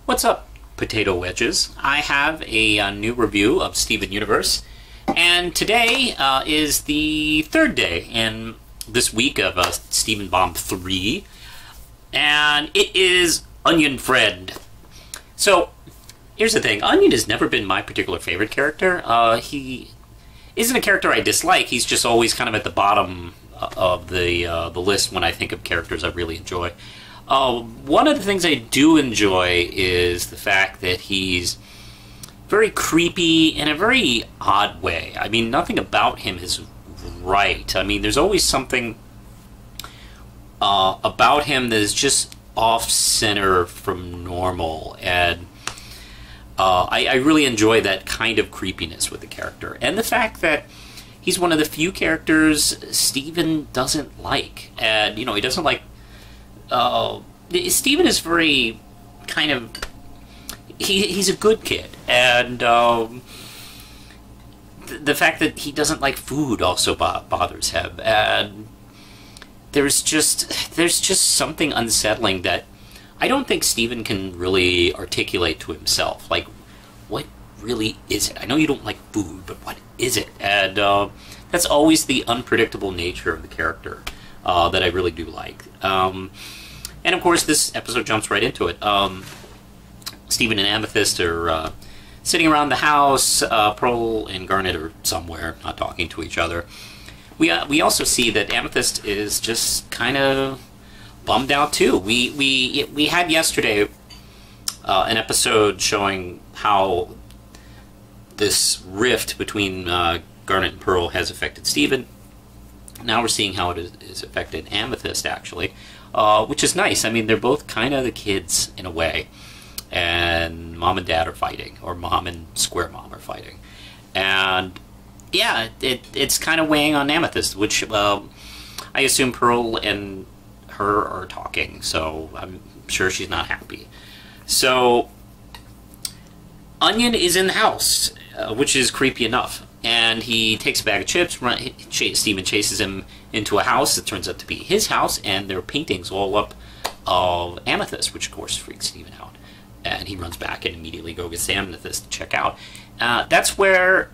What's up, potato wedges? I have a new review of Steven Universe, and today is the third day in this week of Steven Bomb 3, and it is Onion Friend. So, here's the thing. Onion has never been my particular favorite character. He isn't a character I dislike. He's just always kind of at the bottom of the list when I think of characters I really enjoy. One of the things I do enjoy is the fact that he's very creepy in a very odd way. I mean, nothing about him is right. I mean, there's always something about him that is just off-center from normal, and I really enjoy that kind of creepiness with the character. And the fact that he's one of the few characters Steven doesn't like. And, you know, he doesn't like... Steven is very kind of... He's a good kid. And the fact that he doesn't like food also bothers him. And there's just something unsettling that I don't think Steven can really articulate to himself. Like, what really is it? I know you don't like food, but what is it? And that's always the unpredictable nature of the character that I really do like. And of course, this episode jumps right into it. Steven and Amethyst are sitting around the house. Pearl and Garnet are somewhere, not talking to each other. We also see that Amethyst is just kind of bummed out too. We had yesterday an episode showing how this rift between Garnet and Pearl has affected Steven. Now we're seeing how it is affected Amethyst, actually, which is nice. I mean, they're both kind of the kids in a way, and Mom and Dad are fighting, or Mom and Square Mom are fighting, and yeah, it's kind of weighing on Amethyst, which I assume Pearl and her are talking, so I'm sure she's not happy. So Onion is in the house, which is creepy enough, and he takes a bag of chips. Steven chases him into a house that turns out to be his house, and there are paintings all up of Amethyst, which of course freaks Steven out, and he runs back and immediately goes to Amethyst to check out. That's where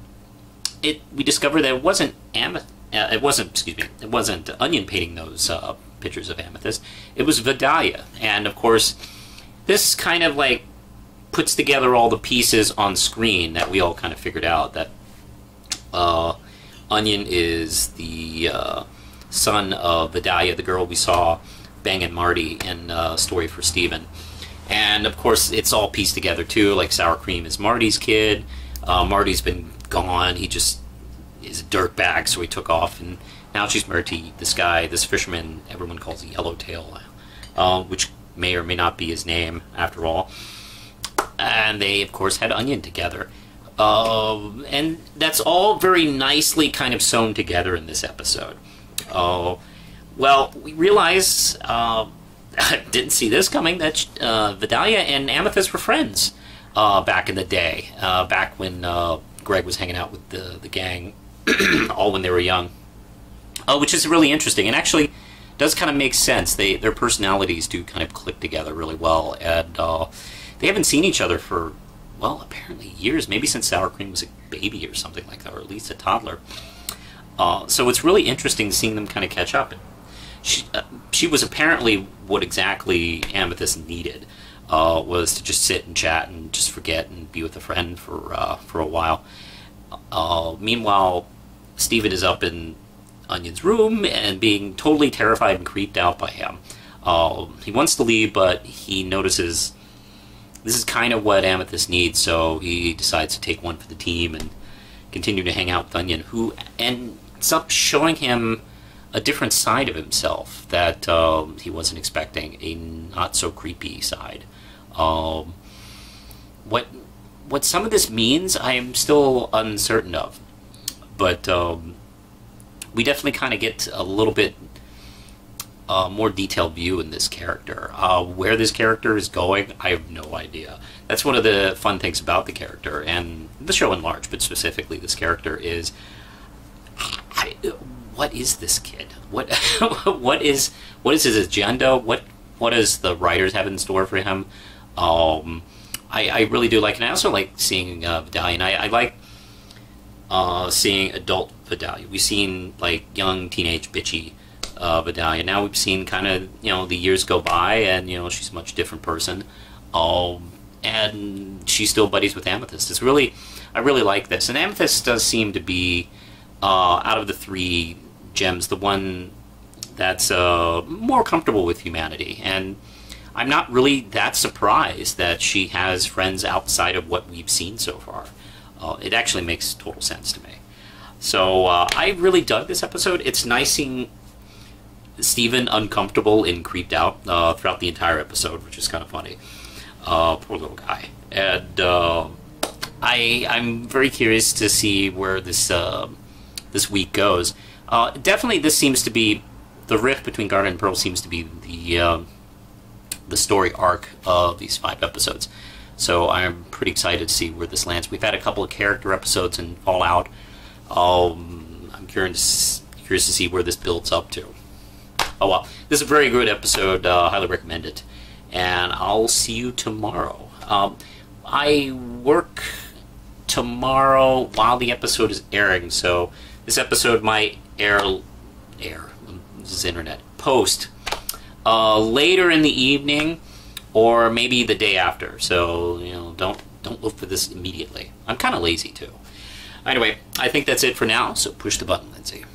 we discover that it wasn't it wasn't Onion painting those pictures of Amethyst. It was Vidalia, and of course this kind of like puts together all the pieces on screen that we all kind of figured out that Onion is the son of Vidalia, the girl we saw banging Marty in Story for Steven. And of course it's all pieced together too, like Sour Cream is Marty's kid. Marty's been gone, he just is a dirtbag, so he took off, and now she's married to this guy, this fisherman everyone calls Yellowtail, which may or may not be his name after all. And they of course had Onion together. And that's all very nicely kind of sewn together in this episode. Well, we realize, I didn't see this coming, that Vidalia and Amethyst were friends back in the day, back when Greg was hanging out with the gang, all when they were young. Which is really interesting, and actually does kind of make sense. Their personalities do kind of click together really well, and they haven't seen each other for, well, apparently years, maybe since Sour Cream was a baby or something like that, or at least a toddler. So it's really interesting seeing them kind of catch up. She was apparently what exactly Amethyst needed, was to just sit and chat and just forget and be with a friend for a while. Meanwhile, Steven is up in Onion's room and being totally terrified and creeped out by him. He wants to leave, but he notices this is kind of what Amethyst needs, so he decides to take one for the team and continue to hang out with Onion, who ends up showing him a different side of himself that he wasn't expecting, a not-so-creepy side. What some of this means, I am still uncertain of, but we definitely kind of get a little bit more detailed view in this character. Where this character is going, I have no idea. That's one of the fun things about the character, and the show in large, but specifically this character, is what is this kid? What is his agenda? What does the writers have in store for him? I really do like it. And I also like seeing Vidalian. I like seeing adult Vidalia. We've seen like young teenage bitchy Vidalia. Now we've seen kind of, you know, the years go by, and you know, she's a much different person. And she's still buddies with Amethyst. It's really, I really like this. And Amethyst does seem to be, out of the three gems, the one that's more comfortable with humanity. And I'm not really that surprised that she has friends outside of what we've seen so far. It actually makes total sense to me. So I really dug this episode. It's nice seeing Steven uncomfortable and creeped out throughout the entire episode, which is kind of funny. Poor little guy. And I'm very curious to see where this this week goes. Definitely, this seems to be the rift between Garnet and Pearl seems to be the story arc of these 5 episodes. So I'm pretty excited to see where this lands. We've had a couple of character episodes in Fallout. I'm curious to see where this builds up to. Oh well, this is a very good episode. Highly recommend it. And I'll see you tomorrow. I work tomorrow while the episode is airing, so this episode might air. This is internet. Post later in the evening, or maybe the day after. So you know, don't look for this immediately. I'm kind of lazy too. Anyway, I think that's it for now. So push the button, Lindsay.